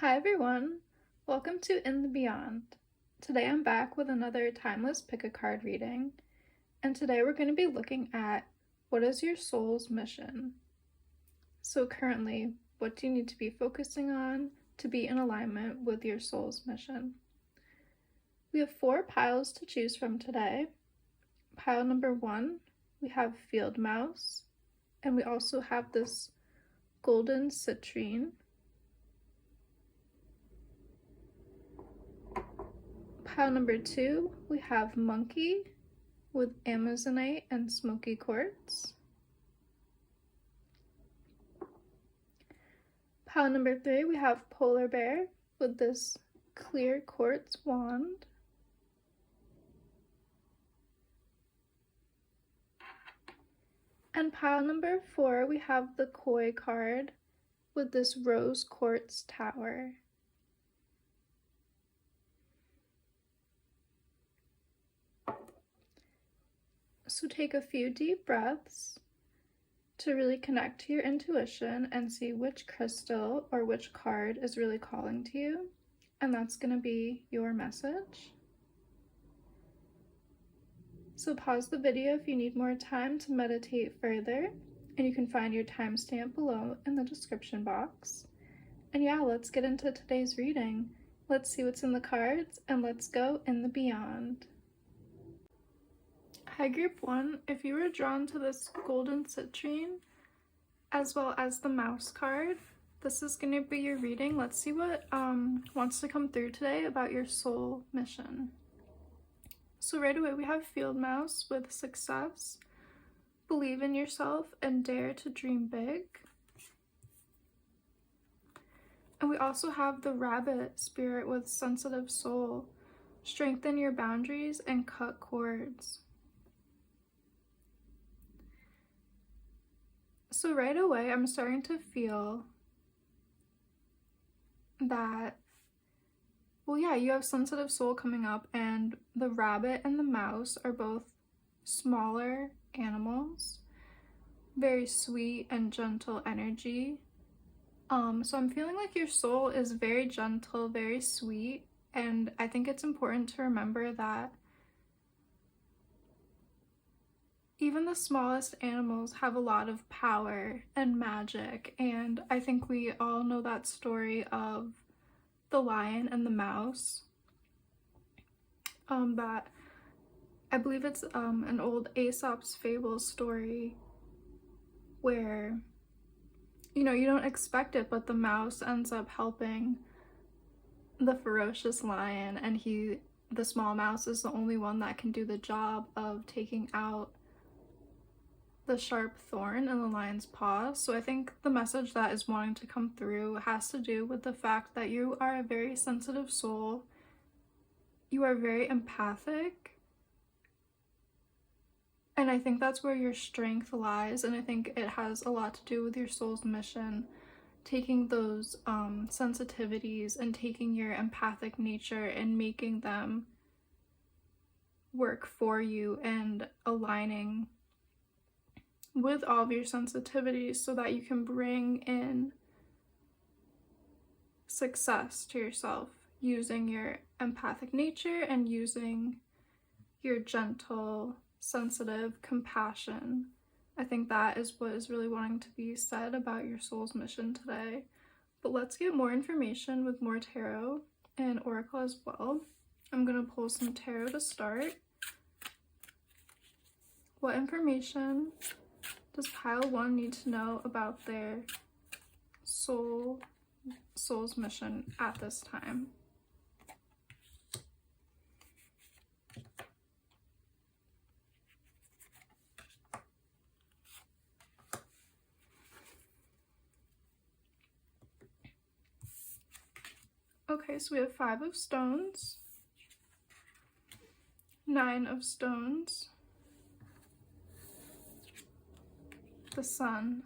Hi everyone, welcome to In the Beyond. Today I'm back with another timeless pick a card reading, and today we're going to be looking at what is your soul's mission? So currently, what do you need to be focusing on to be in alignment with your soul's mission? We have 4 piles to choose from today. Pile number 1, we have field mouse, and we also have this golden citrine. Pile number 2, we have monkey with amazonite and smoky quartz. Pile number 3, we have polar bear with this clear quartz wand. And pile number 4, we have the koi card with this rose quartz tower. So take a few deep breaths to really connect to your intuition and see which crystal or which card is really calling to you, and that's going to be your message. So pause the video if you need more time to meditate further, and you can find your timestamp below in the description box. And yeah, let's get into today's reading. Let's see what's in the cards, and let's go in the beyond. Hi Group 1, if you were drawn to this golden citrine, as well as the mouse card, this is going to be your reading. Let's see what wants to come through today about your soul mission. So right away we have field mouse with success, believe in yourself, and dare to dream big. And we also have the rabbit spirit with sensitive soul, strengthen your boundaries and cut cords. So right away, I'm starting to feel that, well, yeah, you have sensitive soul coming up, and the rabbit and the mouse are both smaller animals, very sweet and gentle energy. So I'm feeling like your soul is very gentle, very sweet, and I think it's important to remember that even the smallest animals have a lot of power and magic, and I think we all know that story of the lion and the mouse. That I believe it's an old Aesop's fable story where, you know, you don't expect it, but the mouse ends up helping the ferocious lion, and the small mouse is the only one that can do the job of taking out the sharp thorn in the lion's paw. So I think the message that is wanting to come through has to do with the fact that you are a very sensitive soul. You are very empathic. And I think that's where your strength lies. And I think it has a lot to do with your soul's mission. Taking those sensitivities and taking your empathic nature and making them work for you and aligning with all of your sensitivities so that you can bring in success to yourself using your empathic nature and using your gentle, sensitive compassion. I think that is what is really wanting to be said about your soul's mission today. But let's get more information with more tarot and oracle as well. I'm going to pull some tarot to start. What information does pile 1 need to know about their soul's mission at this time? Okay, so we have 5 of stones, 9 of stones, the sun,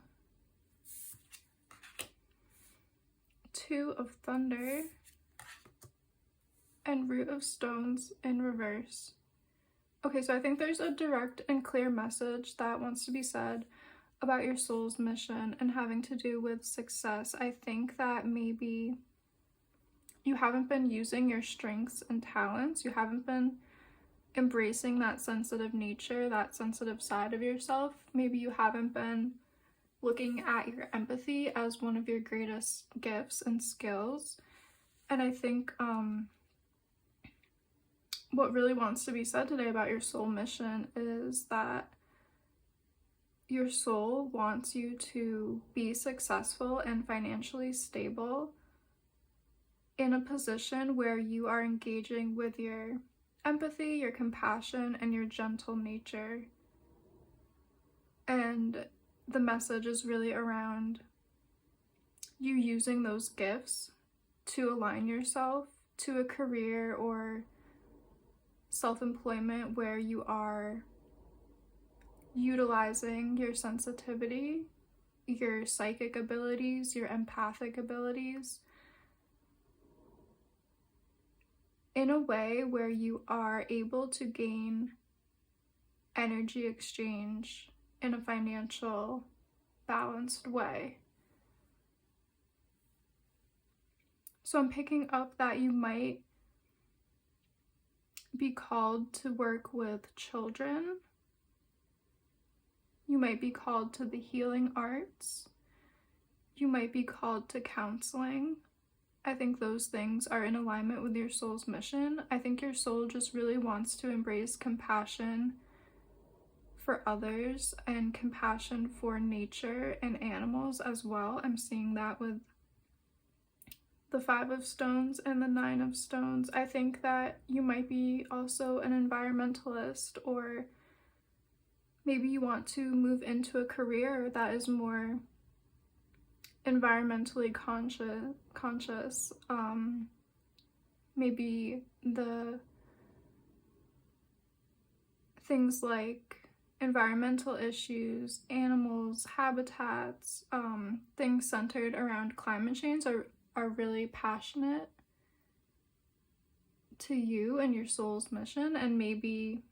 2 of thunder, and root of stones in reverse. Okay, so I think there's a direct and clear message that wants to be said about your soul's mission and having to do with success. I think that maybe you haven't been using your strengths and talents. You haven't been embracing that sensitive nature, that sensitive side of yourself. Maybe you haven't been looking at your empathy as one of your greatest gifts and skills. And I think what really wants to be said today about your soul mission is that your soul wants you to be successful and financially stable in a position where you are engaging with your empathy, your compassion, and your gentle nature. And the message is really around you using those gifts to align yourself to a career or self-employment where you are utilizing your sensitivity, your psychic abilities, your empathic abilities in a way where you are able to gain energy exchange in a financial, balanced way. So I'm picking up that you might be called to work with children. You might be called to the healing arts. You might be called to counseling. I think those things are in alignment with your soul's mission. I think your soul just really wants to embrace compassion for others and compassion for nature and animals as well. I'm seeing that with the 5 of Stones and the 9 of Stones. I think that you might be also an environmentalist, or maybe you want to move into a career that is more environmentally conscious. Maybe the things like environmental issues, animals, habitats, things centered around climate change are really passionate to you and your soul's mission. And maybe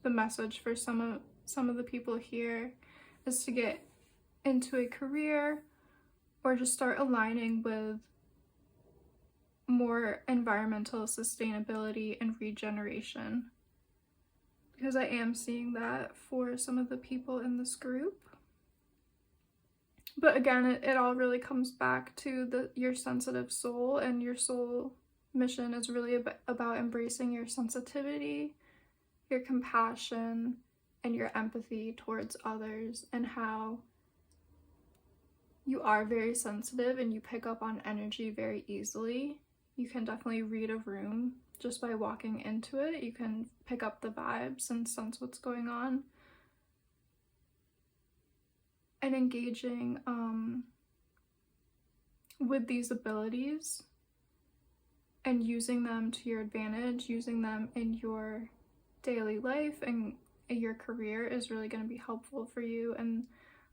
the message for some of the people here is to get into a career or just start aligning with more environmental sustainability and regeneration, because I am seeing that for some of the people in this group. But again, it all really comes back to your sensitive soul, and your soul mission is really about embracing your sensitivity, your compassion, and your empathy towards others, and how you are very sensitive and you pick up on energy very easily. You can definitely read a room just by walking into it. You can pick up the vibes and sense what's going on. And engaging with these abilities and using them to your advantage, using them in your daily life and your career is really going to be helpful for you. And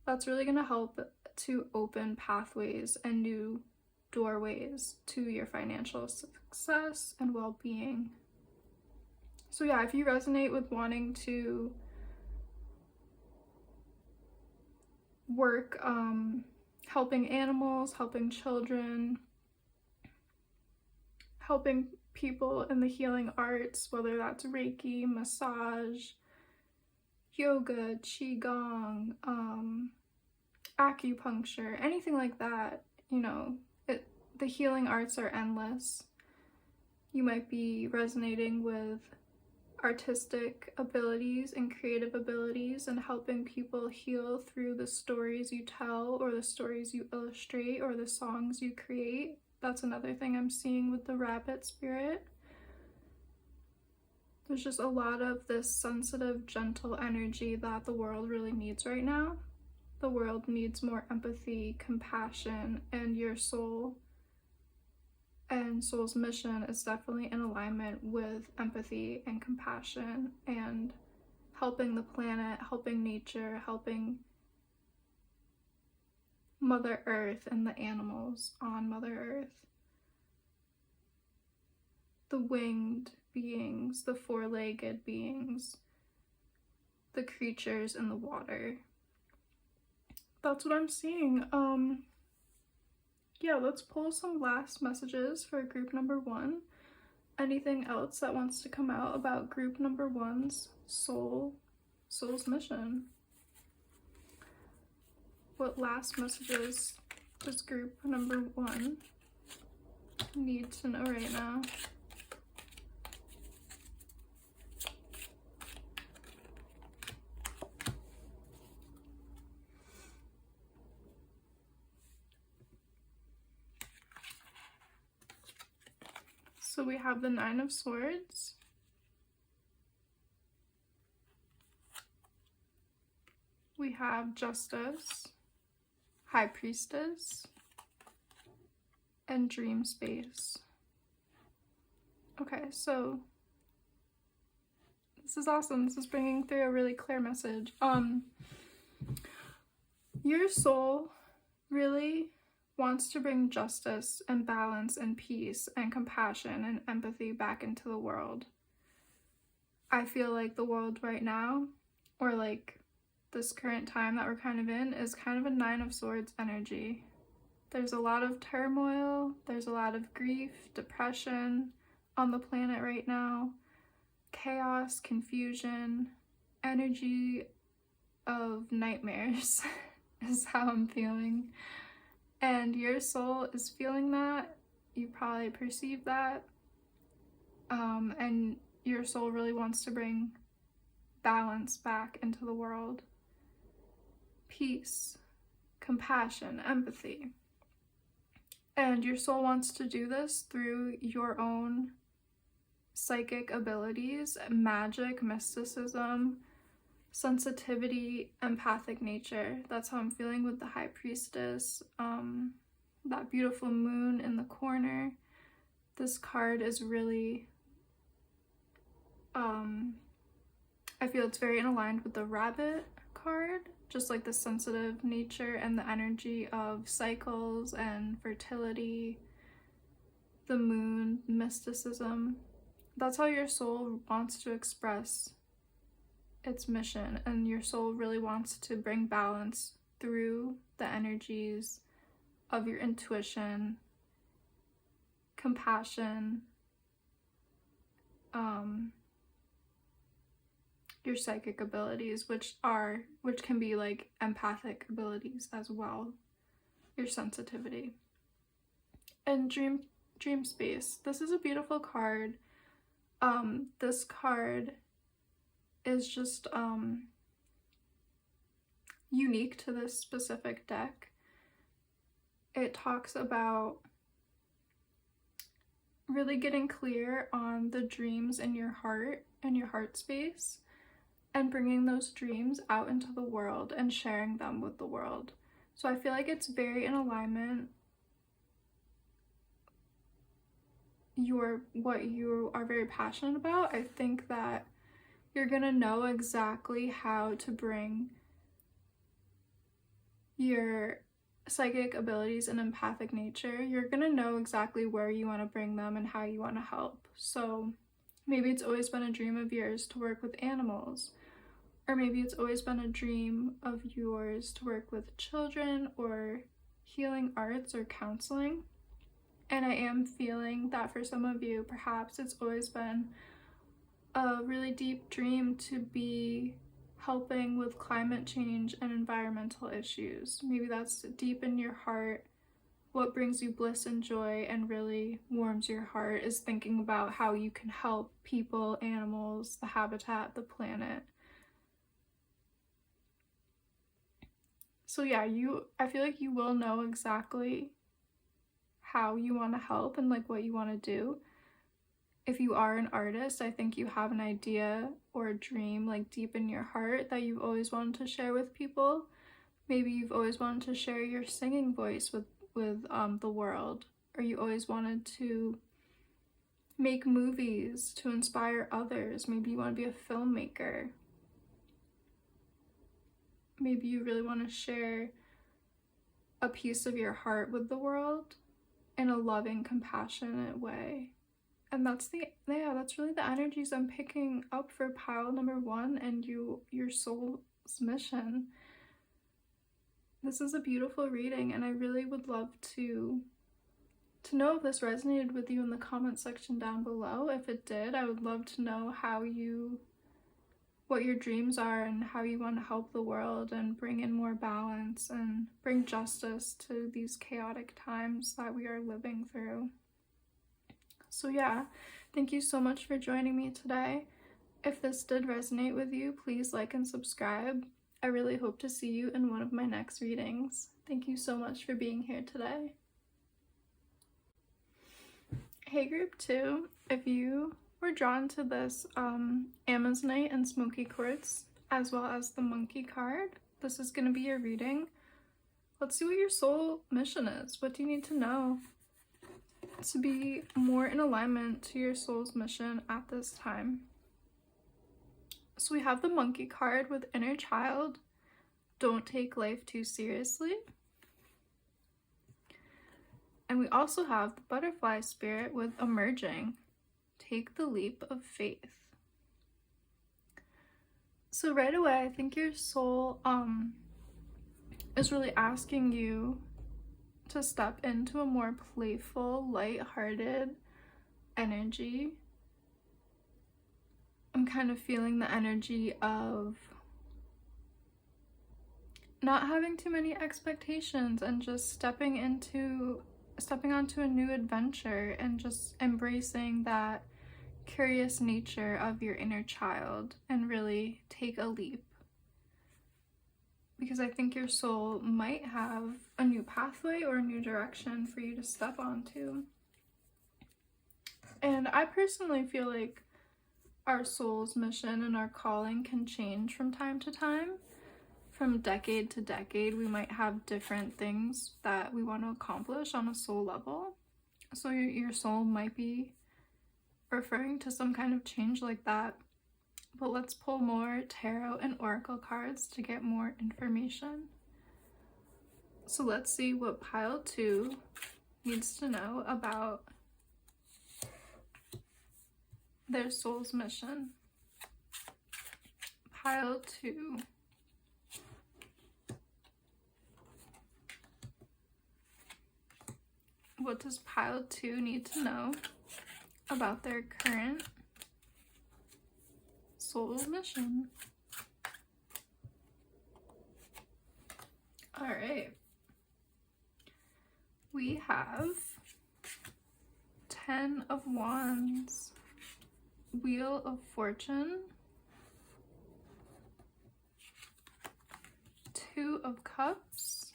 that's really going to help to open pathways and new doorways to your financial success and well-being. So yeah, if you resonate with wanting to work helping animals, helping children, helping people in the healing arts, whether that's Reiki, massage, yoga, qigong, acupuncture, anything like that, the healing arts are endless. You might be resonating with artistic abilities and creative abilities and helping people heal through the stories you tell or the stories you illustrate or the songs you create. That's another thing I'm seeing with the rabbit spirit. There's just a lot of this sensitive, gentle energy that the world really needs right now. The world needs more empathy, compassion, and your soul and soul's mission is definitely in alignment with empathy and compassion and helping the planet, helping nature, helping Mother Earth and the animals on Mother Earth. The winged beings, the four-legged beings, the creatures in the water. That's what I'm seeing. yeah, let's pull some last messages for group number 1. Anything else that wants to come out about group number 1's soul's mission? What last messages does group number 1 need to know right now? So we have the 9 of Swords. We have Justice, High Priestess, and Dream Space. Okay, so this is awesome. This is bringing through a really clear message. Your soul really wants to bring justice and balance and peace and compassion and empathy back into the world. I feel like the world right now, or like this current time that we're kind of in, is kind of a 9 of Swords energy. There's a lot of turmoil, there's a lot of grief, depression on the planet right now, chaos, confusion, energy of nightmares is how I'm feeling. And your soul is feeling that. You probably perceive that. And your soul really wants to bring balance back into the world. Peace, compassion, empathy. And your soul wants to do this through your own psychic abilities, magic, mysticism, sensitivity, empathic nature. That's how I'm feeling with the High Priestess. That beautiful moon in the corner. This card is really, I feel it's very in aligned with the Rabbit card, just like the sensitive nature and the energy of cycles and fertility, the moon, mysticism. That's how your soul wants to express its mission, and your soul really wants to bring balance through the energies of your intuition, compassion, your psychic abilities, which can be like empathic abilities as well, your sensitivity. And dream space. This is a beautiful card. This card is just unique to this specific deck. It talks about really getting clear on the dreams in your heart and your heart space, and bringing those dreams out into the world and sharing them with the world. So I feel like it's very in alignment what you are very passionate about. I think that you're gonna know exactly how to bring your psychic abilities and empathic nature. You're gonna know exactly where you want to bring them and how you want to help. So maybe it's always been a dream of yours to work with animals, or maybe it's always been a dream of yours to work with children or healing arts or counseling. And I am feeling that for some of you, perhaps it's always been a really deep dream to be helping with climate change and environmental issues. Maybe that's deep in your heart. What brings you bliss and joy and really warms your heart is thinking about how you can help people, animals, the habitat, the planet. So yeah, I feel like you will know exactly how you want to help and like what you want to do. If you are an artist, I think you have an idea or a dream like deep in your heart that you've always wanted to share with people. Maybe you've always wanted to share your singing voice with the world, or you always wanted to make movies to inspire others. Maybe you want to be a filmmaker. Maybe you really want to share a piece of your heart with the world in a loving, compassionate way. And that's really the energies I'm picking up for pile number 1 and your soul's mission. This is a beautiful reading, and I really would love to to know if this resonated with you in the comment section down below. If it did, I would love to know what your dreams are and how you want to help the world and bring in more balance and bring justice to these chaotic times that we are living through. So yeah, thank you so much for joining me today. If this did resonate with you, please like and subscribe. I really hope to see you in one of my next readings. Thank you so much for being here today. Hey group 2, if you were drawn to this Amazonite and Smoky Quartz, as well as the Monkey card, this is going to be your reading. Let's see what your soul mission is. What do you need to know to be more in alignment to your soul's mission at this time? So we have the Monkey card with Inner Child. Don't take life too seriously. And we also have the Butterfly Spirit with Emerging. Take the leap of faith. So right away, I think your soul is really asking you to step into a more playful, light-hearted energy. I'm kind of feeling the energy of not having too many expectations and just stepping onto a new adventure and just embracing that curious nature of your inner child and really take a leap. Because I think your soul might have a new pathway or a new direction for you to step onto. And I personally feel like our soul's mission and our calling can change from time to time. From decade to decade, we might have different things that we want to accomplish on a soul level. So your soul might be referring to some kind of change like that. But let's pull more tarot and oracle cards to get more information. So let's see what pile 2 needs to know about their soul's mission. Pile 2. What does pile 2 need to know about their current soul's mission? All right. We have 10 of Wands, Wheel of Fortune, 2 of Cups,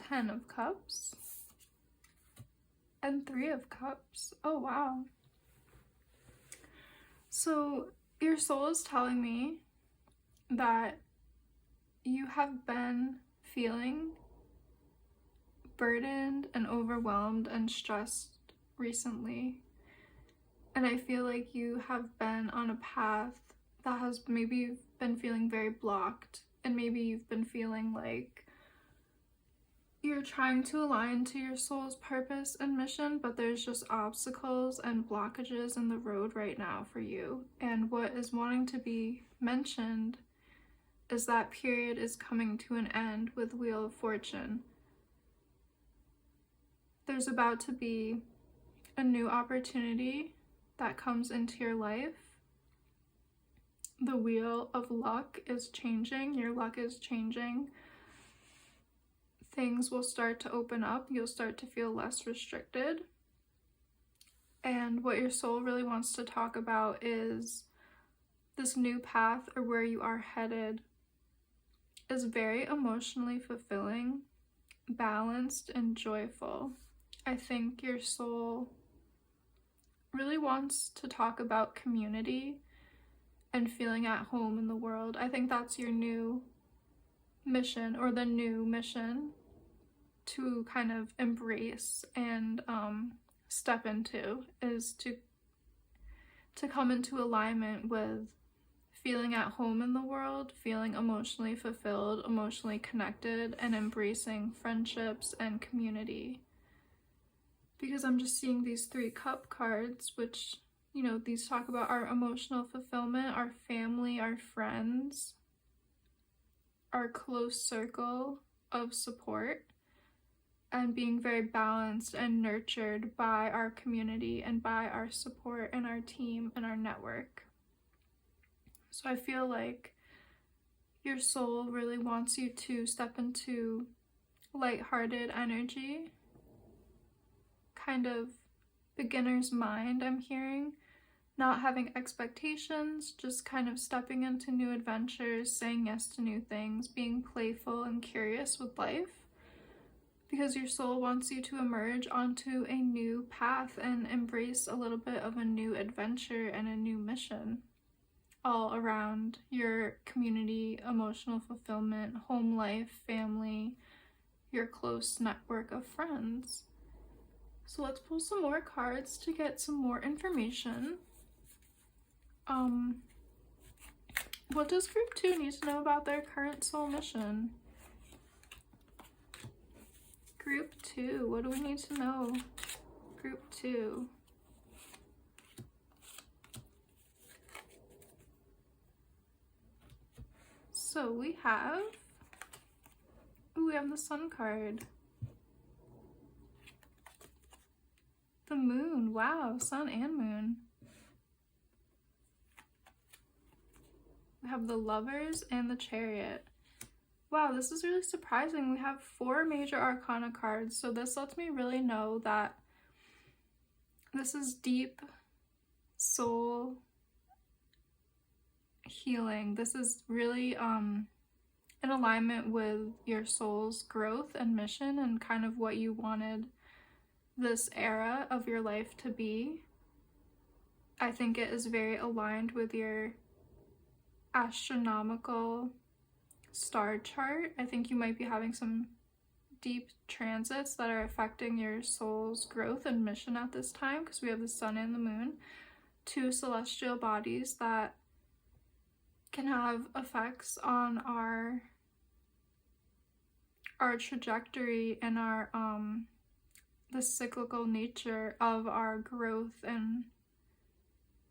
10 of Cups, and 3 of Cups. Oh wow. So your soul is telling me that you have been feeling burdened and overwhelmed and stressed recently. And I feel like you have been on a path that has maybe you've been feeling very blocked, and maybe you've been feeling like you're trying to align to your soul's purpose and mission, but there's just obstacles and blockages in the road right now for you. And what is wanting to be mentioned is that period is coming to an end with Wheel of Fortune. There's about to be a new opportunity that comes into your life. The Wheel of Luck is changing. Your luck is changing. Things will start to open up. You'll start to feel less restricted. And what your soul really wants to talk about is this new path, or where you are headed, is very emotionally fulfilling, balanced, and joyful. I think your soul really wants to talk about community and feeling at home in the world. I think that's your new mission, or the new mission to kind of embrace and step into, is to come into alignment with feeling at home in the world, feeling emotionally fulfilled, emotionally connected, and embracing friendships and community. Because I'm just seeing these 3 cup cards, which, you know, these talk about our emotional fulfillment, our family, our friends, our close circle of support. and being very balanced and nurtured by our community and by our support and our team and our network. So I feel like your soul really wants you to step into lighthearted energy, kind of beginner's mind, I'm hearing. Not having expectations, just kind of stepping into new adventures, saying yes to new things, being playful and curious with life. Because your soul wants you to emerge onto a new path and embrace a little bit of a new adventure and a new mission all around your community, emotional fulfillment, home life, family, your close network of friends. So let's pull some more cards to get some more information. What does group 2 need to know about their current soul mission? Group 2, what do we need to know? Group 2. So we have the Sun card. The Moon, wow, Sun and Moon. We have the Lovers and the Chariot. Wow, this is really surprising. We have 4 major arcana cards, so this lets me really know that this is deep soul healing. This is really in alignment with your soul's growth and mission and kind of what you wanted this era of your life to be. I think it is very aligned with your astronomical star chart. I think you might be having some deep transits that are affecting your soul's growth and mission at this time, because we have the Sun and the Moon, 2 celestial bodies that can have effects on our trajectory and our the cyclical nature of our growth and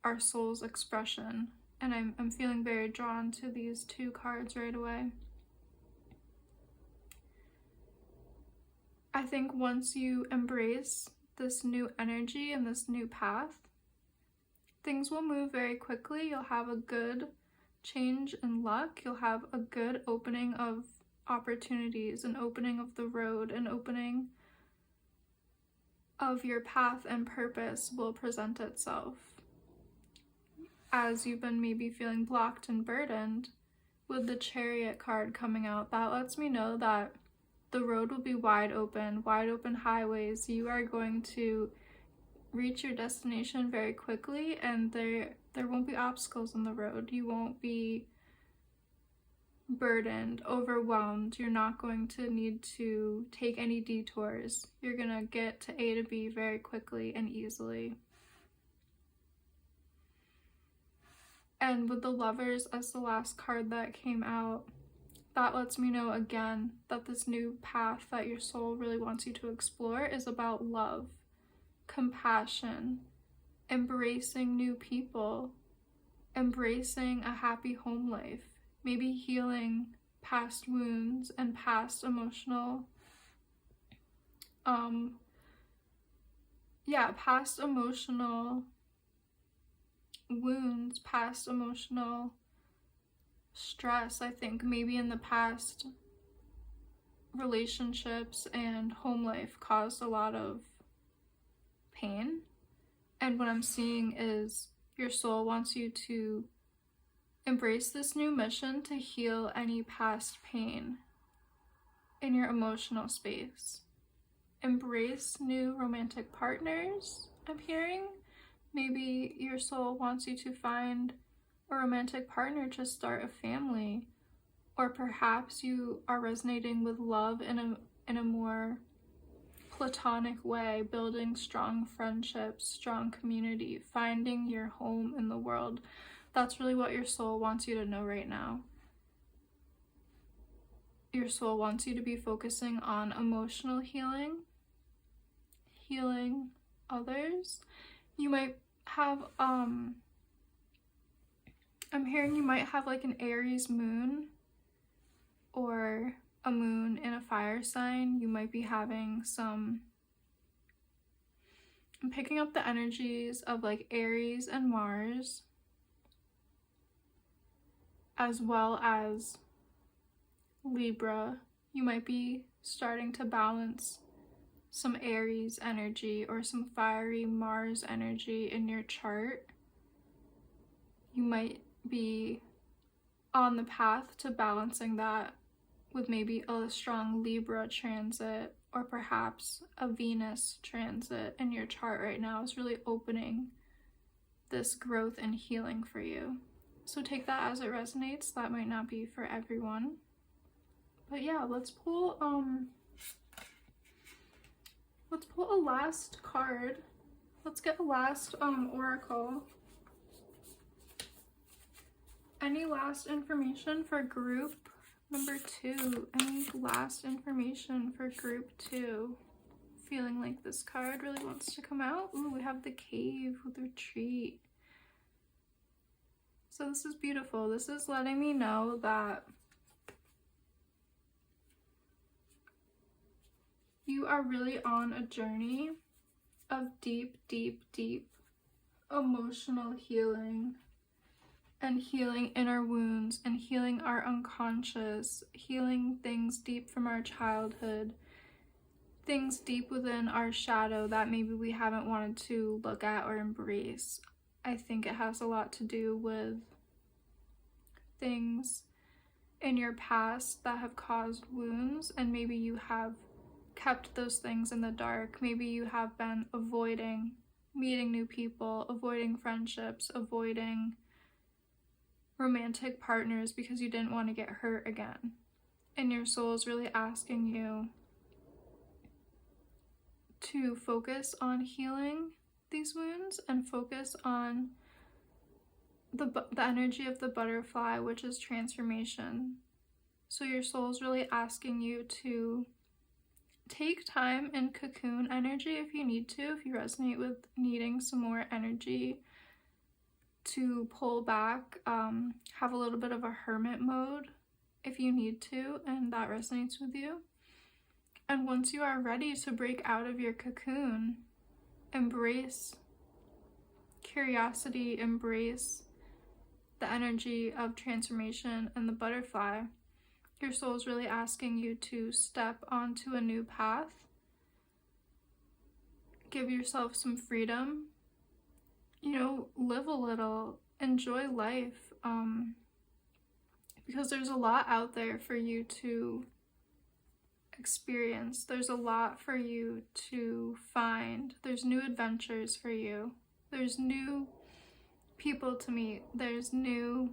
our soul's expression. And I'm feeling very drawn to these 2 cards right away. I think once you embrace this new energy and this new path, things will move very quickly. You'll have a good change in luck. You'll have a good opening of opportunities, an opening of the road, an opening of your path and purpose will present itself. As you've been maybe feeling blocked and burdened, with the Chariot card coming out, that lets me know that the road will be wide open highways. You are going to reach your destination very quickly, and there won't be obstacles on the road. You won't be burdened, overwhelmed. You're not going to need to take any detours. You're gonna get to A to B very quickly and easily. And with the Lovers as the last card that came out, that lets me know again that this new path that your soul really wants you to explore is about love, compassion, embracing new people, embracing a happy home life, maybe healing past wounds and past emotional past emotional wounds, past emotional stress. I think maybe in the past relationships and home life caused a lot of pain, and what I'm seeing is your soul wants you to embrace this new mission to heal any past pain in your emotional space. Embrace new romantic partners, I'm hearing. Maybe your soul wants you to find a romantic partner to start a family, or perhaps you are resonating with love in a more platonic way, building strong friendships, strong community, finding your home in the world. That's really what your soul wants you to know right now. Your soul wants you to be focusing on emotional healing, healing others. You might have, I'm hearing you might have like an Aries moon, or a moon in a fire sign, you might be having some, I'm picking up the energies of like Aries and Mars, as well as Libra. You might be starting to balance some Aries energy or some fiery Mars energy in your chart. You might be on the path to balancing that with maybe a strong Libra transit, or perhaps a Venus transit in your chart right now is really opening this growth and healing for you. So take that as it resonates. That might not be for everyone. But yeah, let's pull a last card. Let's get a last oracle. Any last information for group number 2? Any last information for group 2? Feeling like this card really wants to come out. Ooh, we have the cave with retreat. So this is beautiful. This is letting me know that you are really on a journey of deep, deep, deep emotional healing, and healing inner wounds, and healing our unconscious, healing things deep from our childhood, things deep within our shadow that maybe we haven't wanted to look at or embrace. I think it has a lot to do with things in your past that have caused wounds, and maybe you have kept those things in the dark. Maybe you have been avoiding meeting new people, avoiding friendships, avoiding romantic partners because you didn't want to get hurt again. And your soul is really asking you to focus on healing these wounds and focus on the energy of the butterfly, which is transformation. So your soul is really asking you to take time in cocoon energy if you need to, if you resonate with needing some more energy to pull back, have a little bit of a hermit mode if you need to, and that resonates with you. And once you are ready to break out of your cocoon, embrace curiosity, embrace the energy of transformation and the butterfly. Your soul is really asking you to step onto a new path. Give yourself some freedom. Live a little, enjoy life, because there's a lot out there for you to experience. There's a lot for you to find. There's new adventures for you. There's new people to meet. There's new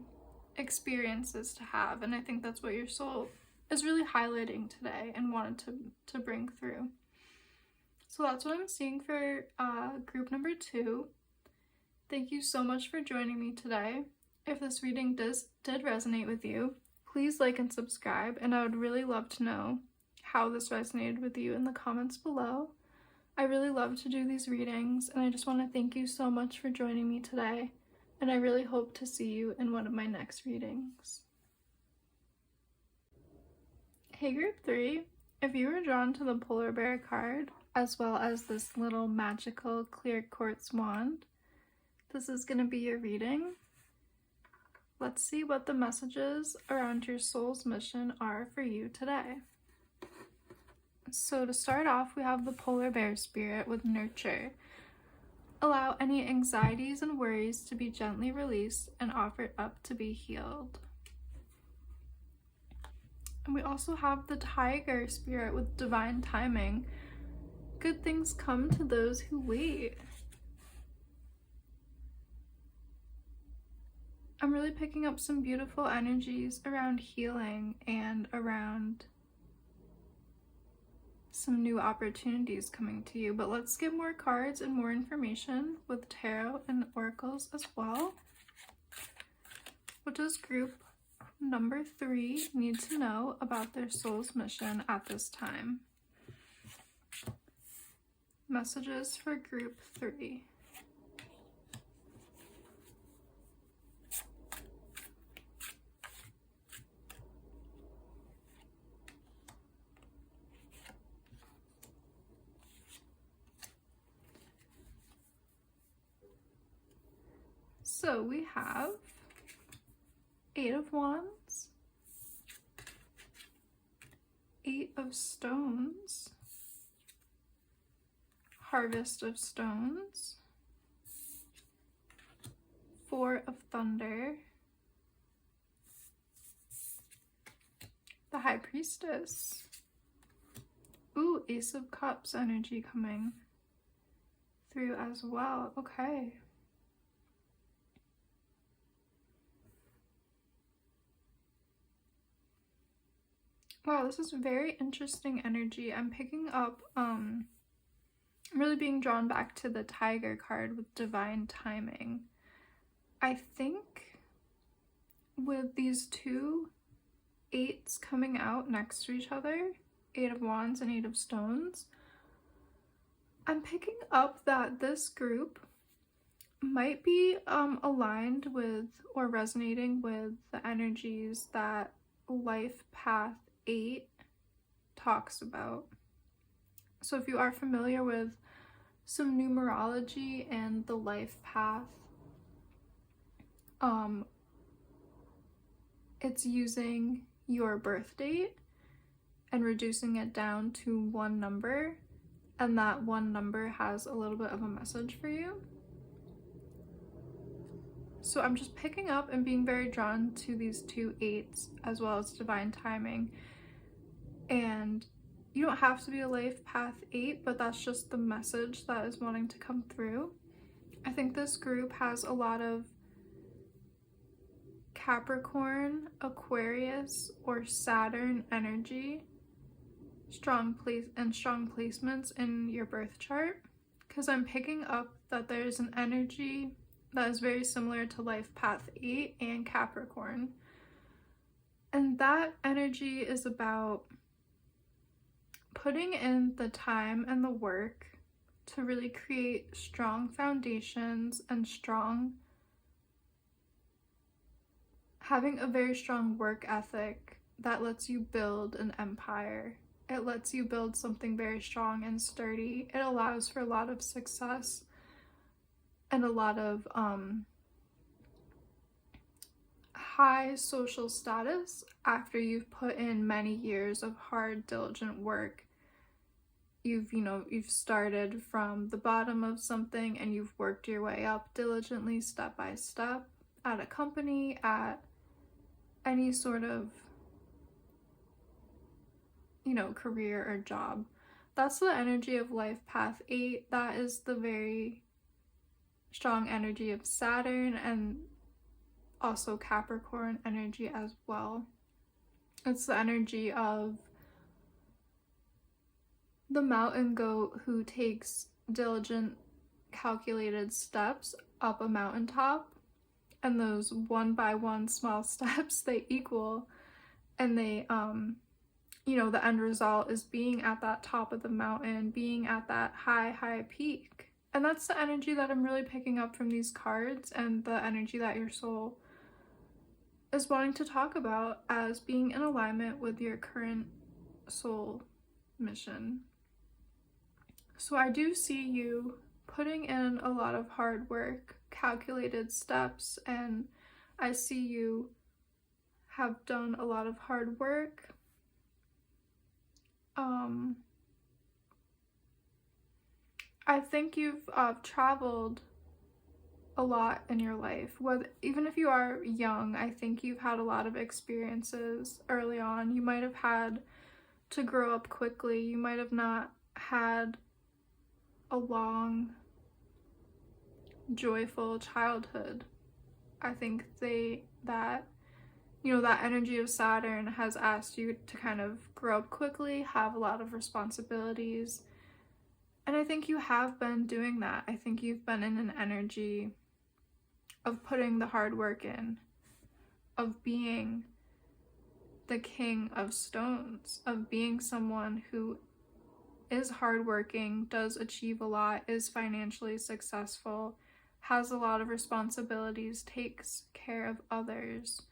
experiences to have, and I think that's what your soul is really highlighting today and wanted to bring through. So that's what I'm seeing for group number 2. Thank you so much for joining me today. If this reading did resonate with you, please like and subscribe, and I would really love to know how this resonated with you in the comments below. I really love to do these readings, and I just want to thank you so much for joining me today, and I really hope to see you in one of my next readings. Hey group 3, if you were drawn to the polar bear card, as well as this little magical clear quartz wand, this is going to be your reading. Let's see what the messages around your soul's mission are for you today. So to start off, we have the polar bear spirit with nurture. Allow any anxieties and worries to be gently released and offered up to be healed. And we also have the tiger spirit with divine timing. Good things come to those who wait. I'm really picking up some beautiful energies around healing and around some new opportunities coming to you. But let's get more cards and more information with tarot and oracles as well. What does group number 3 need to know about their soul's mission at this time? Messages for group 3. So we have 8 of Wands, 8 of Stones, Harvest of Stones, 4 of Thunder, the High Priestess. Ooh, Ace of Cups energy coming through as well. Okay. Wow, this is very interesting energy. I'm picking up, I'm really being drawn back to the Tiger card with divine timing. I think with these two 8s coming out next to each other, 8 of Wands and 8 of Stones, I'm picking up that this group might be aligned with or resonating with the energies that Life Path 8 talks about. So if you are familiar with some numerology and the Life Path, it's using your birth date and reducing it down to one number, and that one number has a little bit of a message for you. So I'm just picking up and being very drawn to these two 8s as well as divine timing. And you don't have to be a Life Path 8, but that's just the message that is wanting to come through. I think this group has a lot of Capricorn, Aquarius, or Saturn energy, strong placements in your birth chart, because I'm picking up that there's an energy that is very similar to Life Path 8 and Capricorn. And that energy is about putting in the time and the work to really create strong foundations and having a very strong work ethic that lets you build an empire. It lets you build something very strong and sturdy. It allows for a lot of success and a lot of high social status after you've put in many years of hard, diligent work. You've started from the bottom of something and you've worked your way up diligently, step by step, at a company, at any sort of career or job. That's the energy of Life Path 8. That is the very strong energy of Saturn and also Capricorn energy as well. It's the energy of the mountain goat who takes diligent, calculated steps up a mountaintop, and those one by one small steps, they equal, and they the end result is being at that top of the mountain, being at that high peak. And that's the energy that I'm really picking up from these cards, and the energy that your soul is wanting to talk about as being in alignment with your current soul mission. So I do see you putting in a lot of hard work, calculated steps, and I see you have done a lot of hard work. I think you've traveled a lot in your life. Even if you are young, I think you've had a lot of experiences early on. You might have had to grow up quickly. You might have not had a long, joyful childhood. I think that energy of Saturn has asked you to kind of grow up quickly, have a lot of responsibilities. And I think you have been doing that. I think you've been in an energy of putting the hard work in, of being the King of Stones, of being someone who is hardworking, does achieve a lot, is financially successful, has a lot of responsibilities, takes care of others.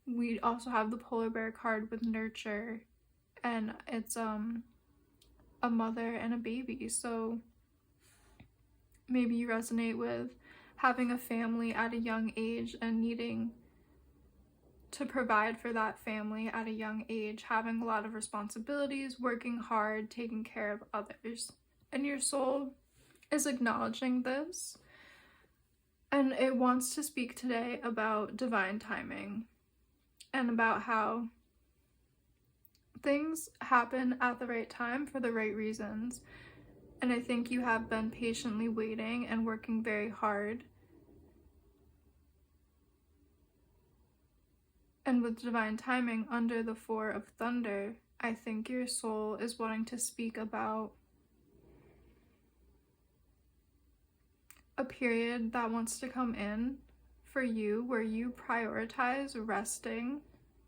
We also have the polar bear card with nurture, and it's a mother and a baby. So maybe you resonate with having a family at a young age and needing to provide for that family at a young age, having a lot of responsibilities, working hard, taking care of others. And your soul is acknowledging this, and it wants to speak today about divine timing and about how things happen at the right time for the right reasons. And I think you have been patiently waiting and working very hard. And with divine timing under the 4 of Thunder, I think your soul is wanting to speak about a period that wants to come in for you where you prioritize resting,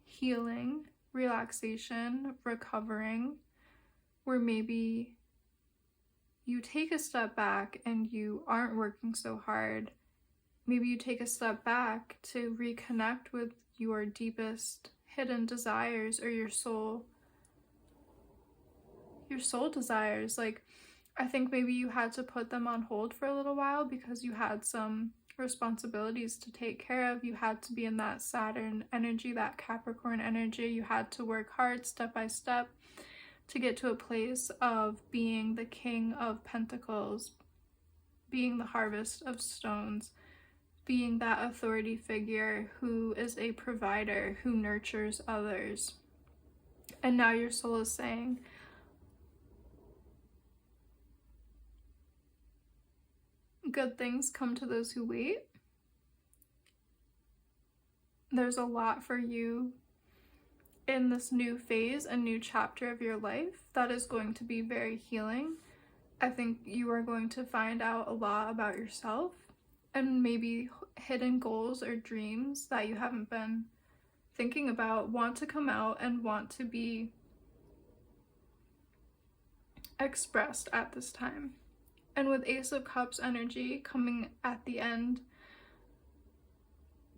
healing, relaxation, recovering, where maybe you take a step back and you aren't working so hard. Maybe you take a step back to reconnect with your deepest hidden desires, or your soul desires. Like, I think maybe you had to put them on hold for a little while because you had some responsibilities to take care of. You had to be in that Saturn energy, that Capricorn energy. You had to work hard step by step to get to a place of being the King of Pentacles, being the Harvest of Stones, being that authority figure who is a provider, who nurtures others. And now your soul is saying, good things come to those who wait. There's a lot for you in this new phase, a new chapter of your life that is going to be very healing. I think you are going to find out a lot about yourself, and maybe hidden goals or dreams that you haven't been thinking about want to come out and want to be expressed at this time. And with Ace of Cups energy coming at the end,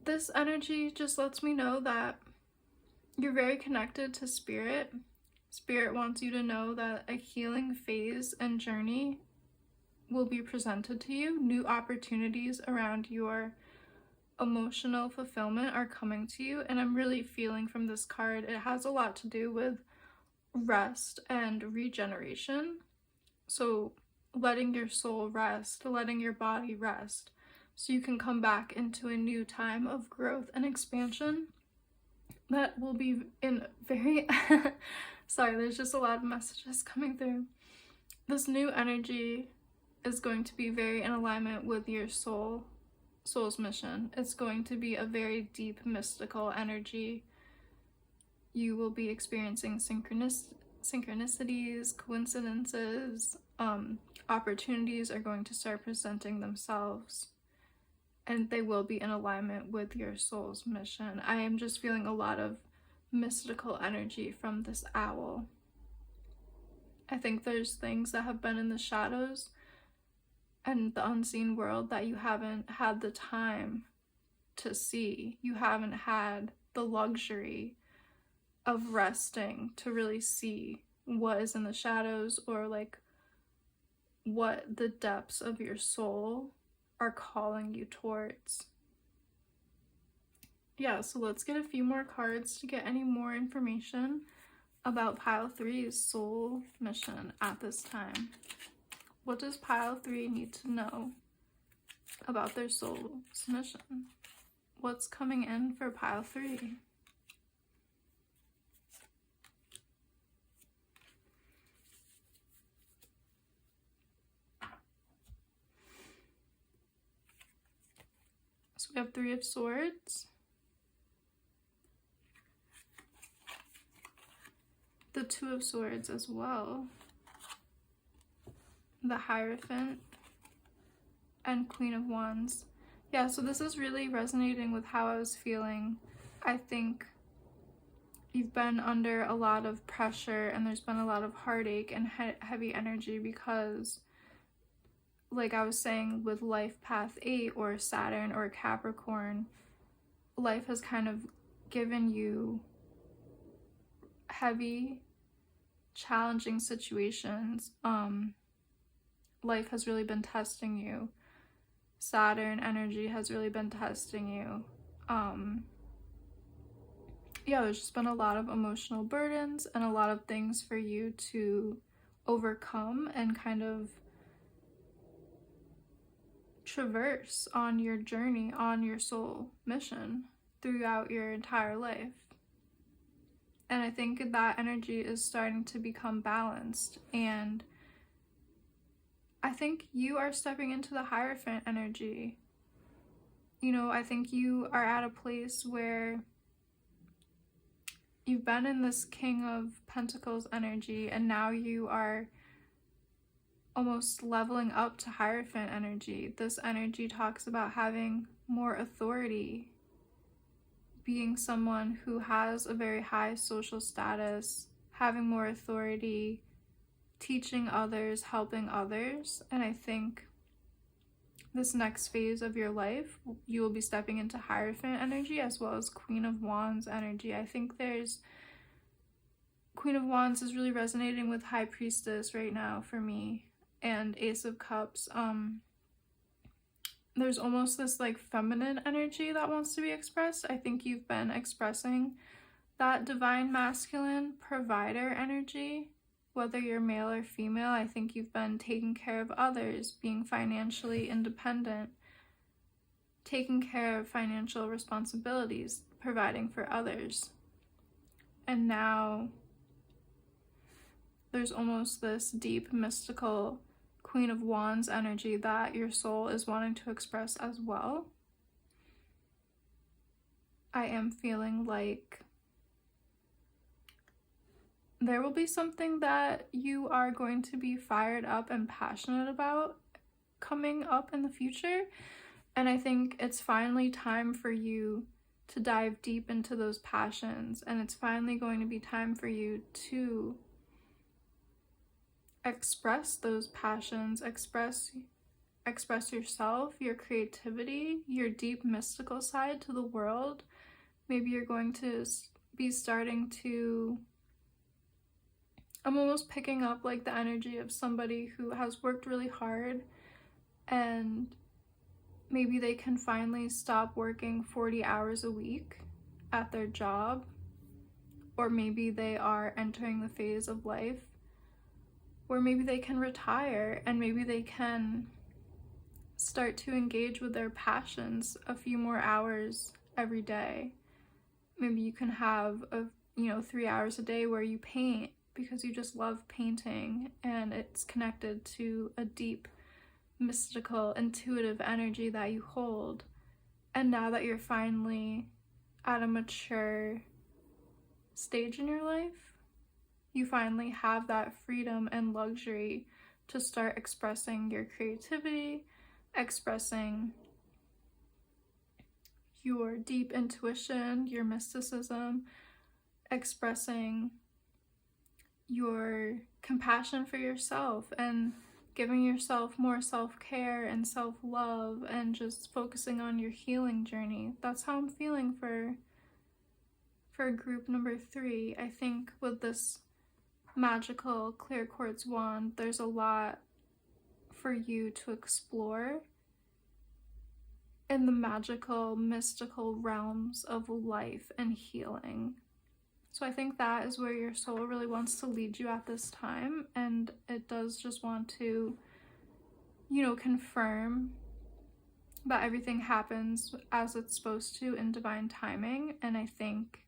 this energy just lets me know that you're very connected to Spirit. Spirit wants you to know that a healing phase and journey will be presented to you. New opportunities around your emotional fulfillment are coming to you. And I'm really feeling from this card, it has a lot to do with rest and regeneration. So letting your soul rest, letting your body rest, so you can come back into a new time of growth and expansion that will be in very sorry, there's just a lot of messages coming through. This new energy is going to be very in alignment with your soul's mission. It's going to be a very deep mystical energy. You will be experiencing synchronicities, coincidences, opportunities are going to start presenting themselves, and they will be in alignment with your soul's mission. I am just feeling a lot of mystical energy from this owl. I think there's things that have been in the shadows and the unseen world that you haven't had the time to see. You haven't had the luxury of resting to really see what is in the shadows, or like what the depths of your soul are calling you towards. Yeah, so let's get a few more cards to get any more information about Pile 3's soul mission at this time. What does Pile 3 need to know about their soul's mission? What's coming in for Pile 3? So we have 3 of Swords, the 2 of Swords as well, the Hierophant, and Queen of Wands. Yeah, so this is really resonating with how I was feeling. I think you've been under a lot of pressure, and there's been a lot of heartache and heavy energy because, like I was saying, with Life Path 8 or Saturn or Capricorn, life has kind of given you heavy, challenging situations. Life has really been testing you. Saturn energy has really been testing you. Yeah, there's just been a lot of emotional burdens and a lot of things for you to overcome and kind of traverse on your journey, on your soul mission throughout your entire life. And I think that energy is starting to become balanced, and I think you are stepping into the Hierophant energy. You know, I think you are at a place where you've been in this King of Pentacles energy, and now you are almost leveling up to Hierophant energy. This energy talks about having more authority, being someone who has a very high social status, having more authority, teaching others, helping others. And I think this next phase of your life, you will be stepping into Hierophant energy as well as Queen of Wands energy. I think Queen of Wands is really resonating with High Priestess right now for me, and Ace of Cups. There's almost this like feminine energy that wants to be expressed. I think you've been expressing that divine masculine provider energy, whether you're male or female. I think you've been taking care of others, being financially independent, taking care of financial responsibilities, providing for others. And now there's almost this deep mystical Queen of Wands energy that your soul is wanting to express as well. I am feeling like there will be something that you are going to be fired up and passionate about coming up in the future. And I think it's finally time for you to dive deep into those passions. And it's finally going to be time for you to express those passions, express yourself, your creativity, your deep mystical side to the world. Maybe you're going to be starting to, I'm almost picking up like the energy of somebody who has worked really hard, and maybe they can finally stop working 40 hours a week at their job, or maybe they are entering the phase of life where maybe they can retire and maybe they can start to engage with their passions a few more hours every day. Maybe you can have 3 hours a day where you paint because you just love painting, and it's connected to a deep mystical intuitive energy that you hold. And now that you're finally at a mature stage in your life, you finally have that freedom and luxury to start expressing your creativity, expressing your deep intuition, your mysticism, expressing your compassion for yourself, and giving yourself more self-care and self-love, and just focusing on your healing journey. That's how I'm feeling for group number 3. I think with this magical clear quartz wand, there's a lot for you to explore in the magical, mystical realms of life and healing. So I think that is where your soul really wants to lead you at this time, and it does just want to, confirm that everything happens as it's supposed to in divine timing. And I think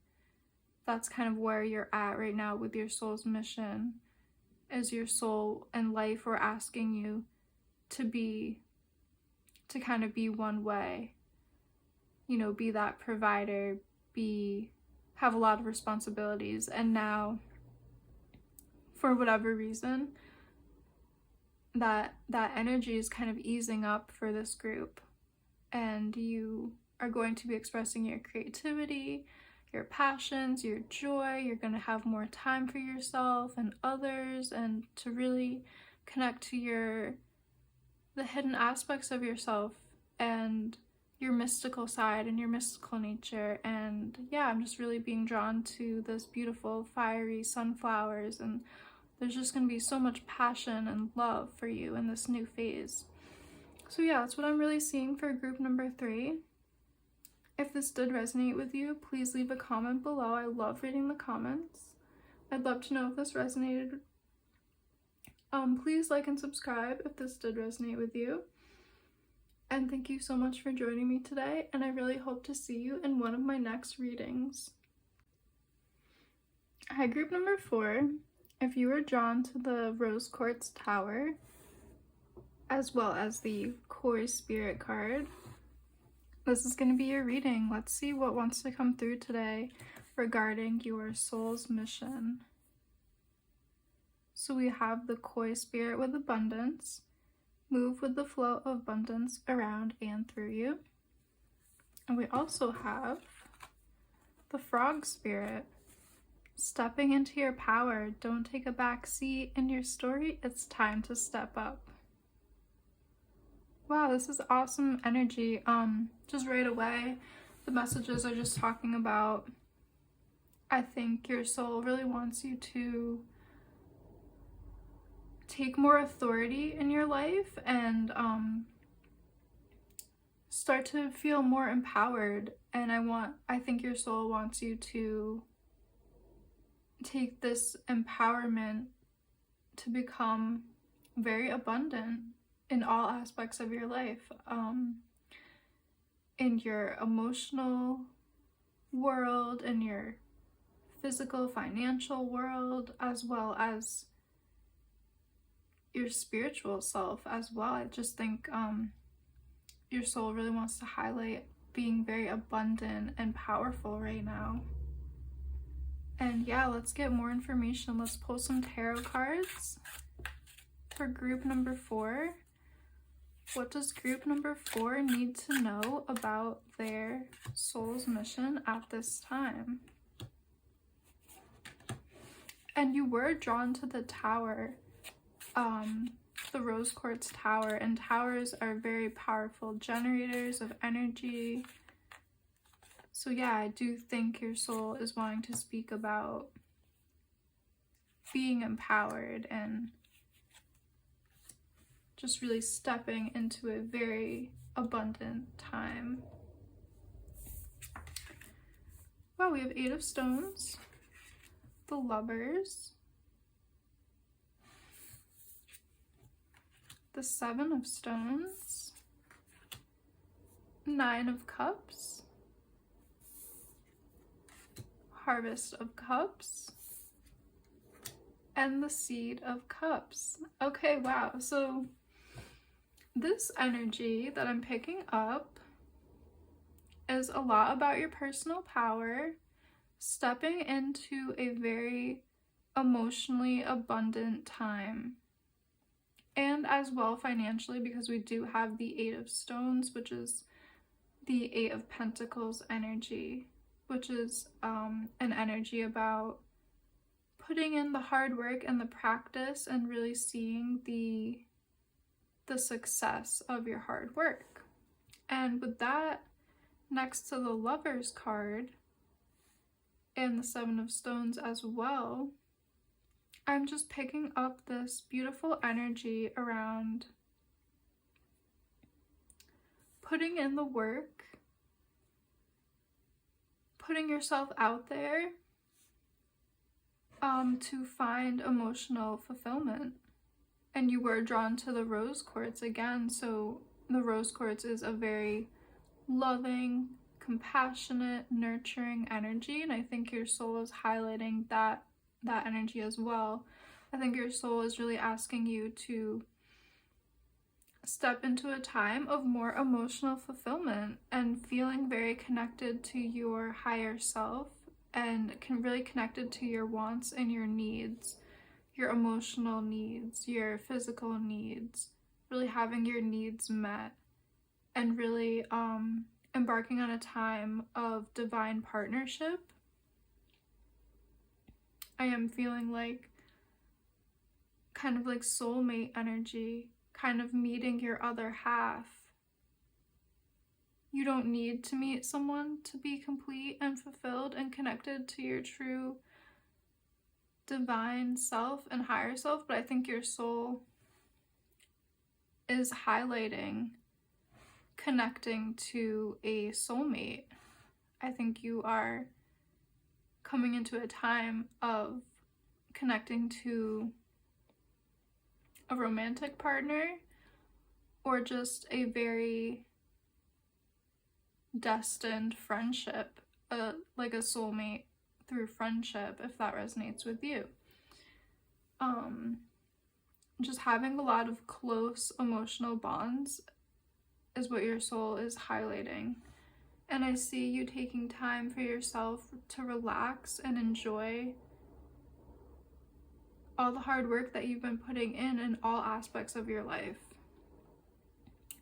that's kind of where you're at right now with your soul's mission. Is your soul and life are asking you to kind of be one way, be that provider, have a lot of responsibilities. And now, for whatever reason, that energy is kind of easing up for this group, and you are going to be expressing your creativity, your passions, your joy. You're going to have more time for yourself and others, and to really connect to the hidden aspects of yourself and your mystical side and your mystical nature. And yeah, I'm just really being drawn to this beautiful fiery sunflowers, and there's just going to be so much passion and love for you in this new phase. So yeah, that's what I'm really seeing for group number 3. If this did resonate with you, please leave a comment below. I love reading the comments. I'd love to know if this resonated. Please like and subscribe if this did resonate with you. And thank you so much for joining me today, and I really hope to see you in one of my next readings. Hi, group number 4. If you were drawn to the Rose Quartz Tower, as well as the Koi Spirit card, this is going to be your reading. Let's see what wants to come through today regarding your soul's mission. So we have the Koi Spirit with abundance. Move with the flow of abundance around and through you. And we also have the Frog Spirit. Stepping into your power. Don't take a back seat in your story. It's time to step up. Wow, this is awesome energy. Just right away, the messages are just talking about, I think your soul really wants you to take more authority in your life and start to feel more empowered. And I think your soul wants you to take this empowerment to become very abundant in all aspects of your life, in your emotional world, in your physical, financial world, as well as your spiritual self as well. I just think your soul really wants to highlight being very abundant and powerful right now. And yeah, let's get more information. Let's pull some tarot cards for group number 4. What does group number 4 need to know about their soul's mission at this time? And you were drawn to the tower, the Rose Quartz Tower, and towers are very powerful generators of energy. So yeah, I do think your soul is wanting to speak about being empowered and just really stepping into a very abundant time. Wow, we have 8 of Stones, the Lovers, the 7 of Stones, 9 of Cups, Harvest of Cups, and the Seed of Cups. Okay, wow. So this energy that I'm picking up is a lot about your personal power, stepping into a very emotionally abundant time, and as well financially, because we do have the 8 of Stones, which is the 8 of Pentacles energy, which is an energy about putting in the hard work and the practice and really seeing the success of your hard work. And with that, next to the Lovers card and the 7 of Stones as well, I'm just picking up this beautiful energy around putting in the work, putting yourself out there to find emotional fulfillment. And you were drawn to the Rose Quartz again, so the Rose Quartz is a very loving, compassionate, nurturing energy, and I think your soul is highlighting that energy as well. I think your soul is really asking you to step into a time of more emotional fulfillment and feeling very connected to your higher self, and really connected to your wants and your needs, your emotional needs, your physical needs, really having your needs met, and really embarking on a time of divine partnership. I am feeling like kind of like soulmate energy, kind of meeting your other half. You don't need to meet someone to be complete and fulfilled and connected to your true divine self and higher self, but I think your soul is highlighting connecting to a soulmate. I think you are coming into a time of connecting to a romantic partner or just a very destined friendship, like a soulmate through friendship, if that resonates with you. Just having a lot of close emotional bonds is what your soul is highlighting. And I see you taking time for yourself to relax and enjoy all the hard work that you've been putting in all aspects of your life.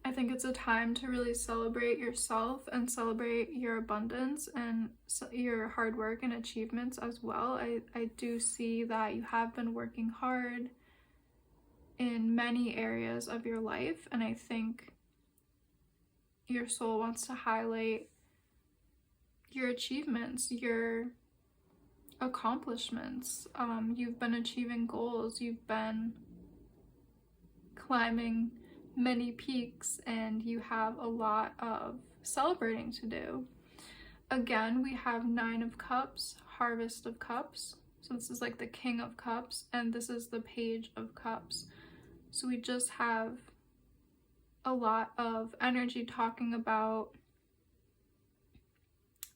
I think it's a time to really celebrate yourself and celebrate your abundance and your hard work and achievements as well. I do see that you have been working hard in many areas of your life, and I think your soul wants to highlight your achievements, your accomplishments. You've been achieving goals, you've been climbing many peaks, and you have a lot of celebrating to do. Again, we have 9 of Cups, Harvest of Cups. So this is like the King of Cups, and this is the Page of Cups. So we just have a lot of energy talking about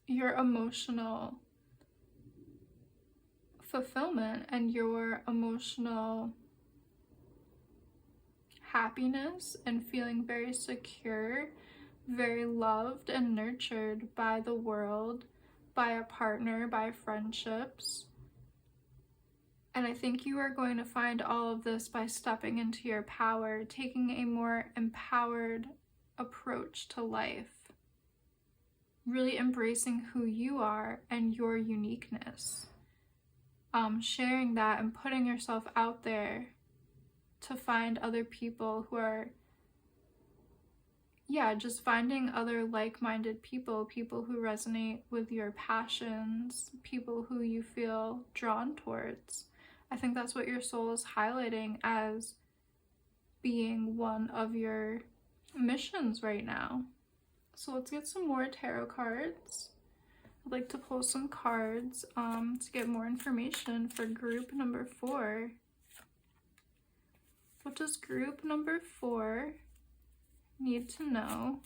your emotional fulfillment and your emotional happiness and feeling very secure, very loved and nurtured by the world, by a partner, by friendships. And I think you are going to find all of this by stepping into your power, taking a more empowered approach to life, really embracing who you are and your uniqueness, sharing that and putting yourself out there to find other people who are, just finding other like-minded people, people who resonate with your passions, people who you feel drawn towards. I think that's what your soul is highlighting as being one of your missions right now. So let's get some more tarot cards. I'd like to pull some cards to get more information for group number 4. What does group number 4 need to know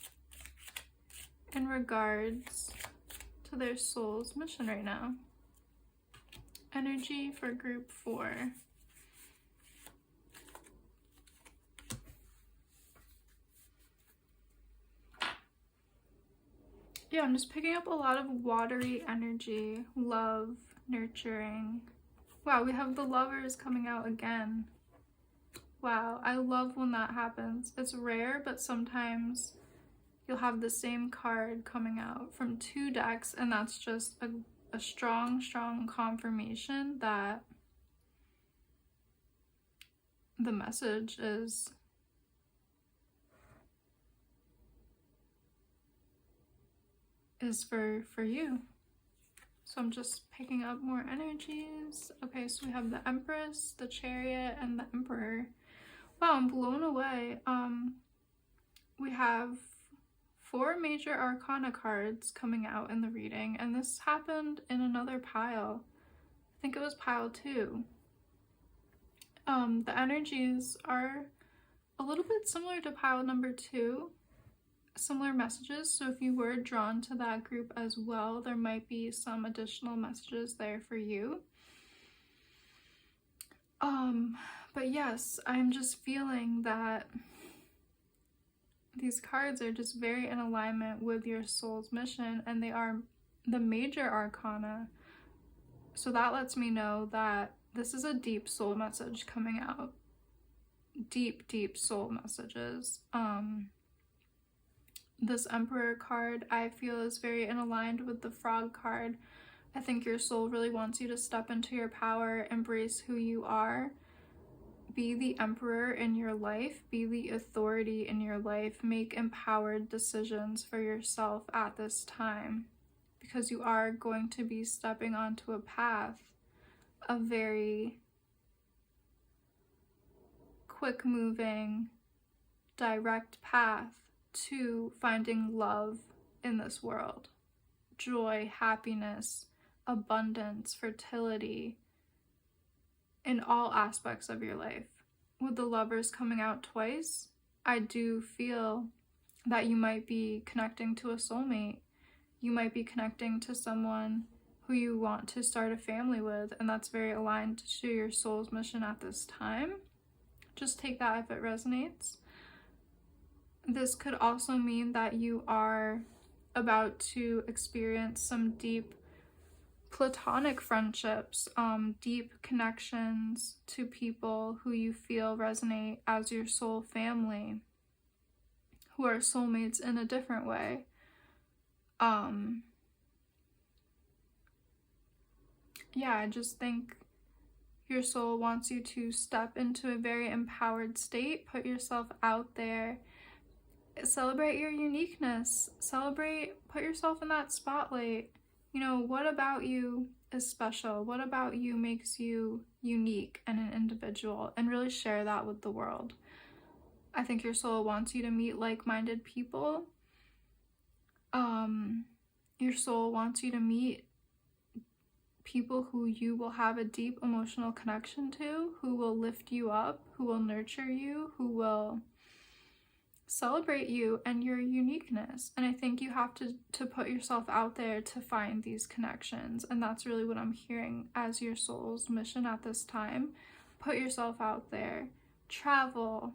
in regards to their soul's mission right now? Energy for group 4. Yeah, I'm just picking up a lot of watery energy, love, nurturing. Wow, we have the Lovers coming out again. Wow, I love when that happens. It's rare, but sometimes you'll have the same card coming out from 2 decks, and that's just a strong confirmation that the message is for you. So I'm just picking up more energies. Okay, so we have the Empress, the Chariot, and the Emperor. Wow, I'm blown away. We have 4 major arcana cards coming out in the reading, and this happened in another pile. I think it was pile 2. The energies are a little bit similar to pile number 2, similar messages. So if you were drawn to that group as well, there might be some additional messages there for you. But yes, I'm just feeling that these cards are just very in alignment with your soul's mission, and they are the major arcana. So that lets me know that this is a deep soul message coming out. Deep soul messages. This Emperor card I feel is very in aligned with the Frog card. I think your soul really wants you to step into your power, embrace who you are, be the emperor in your life, be the authority in your life, make empowered decisions for yourself at this time, because you are going to be stepping onto a path, a very quick moving, direct path to finding love in this world. Joy, happiness, abundance, fertility, in all aspects of your life. With the Lovers coming out twice, I do feel that you might be connecting to a soulmate. You might be connecting to someone who you want to start a family with, and that's very aligned to your soul's mission at this time. Just take that if it resonates. This could also mean that you are about to experience some deep platonic friendships, deep connections to people who you feel resonate as your soul family, who are soulmates in a different way. Yeah, I just think your soul wants you to step into a very empowered state, put yourself out there, celebrate your uniqueness, put yourself in that spotlight. You know, what about you is special? What about you makes you unique and an individual? And really share that with the world. I think your soul wants you to meet like-minded people. Your soul wants you to meet people who you will have a deep emotional connection to, who will lift you up, who will nurture you, who will celebrate you and your uniqueness. And I think you have to put yourself out there to find these connections, and that's really what I'm hearing as your soul's mission at this time. Put yourself out there, travel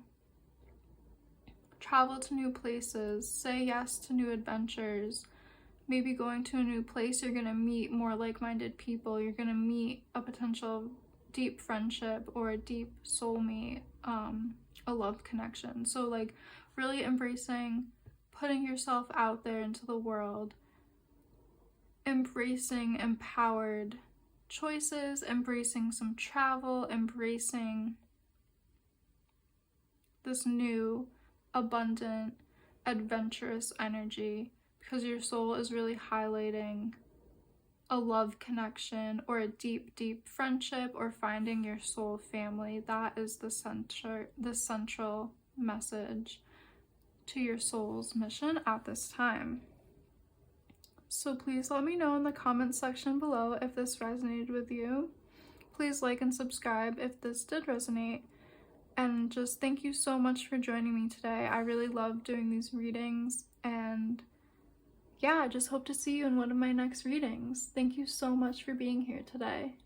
to new places, say yes to new adventures. Maybe going to a new place, you're gonna meet more like-minded people, you're gonna meet a potential deep friendship or a deep soulmate, a love connection. So like really embracing putting yourself out there into the world, embracing empowered choices, embracing some travel, embracing this new, abundant, adventurous energy, because your soul is really highlighting a love connection or a deep, deep friendship or finding your soul family. That is the central message to your soul's mission at this time. So please let me know in the comments section below if this resonated with you. Please like and subscribe if this did resonate. And just thank you so much for joining me today. I really love doing these readings, and yeah, I just hope to see you in one of my next readings. Thank you so much for being here today.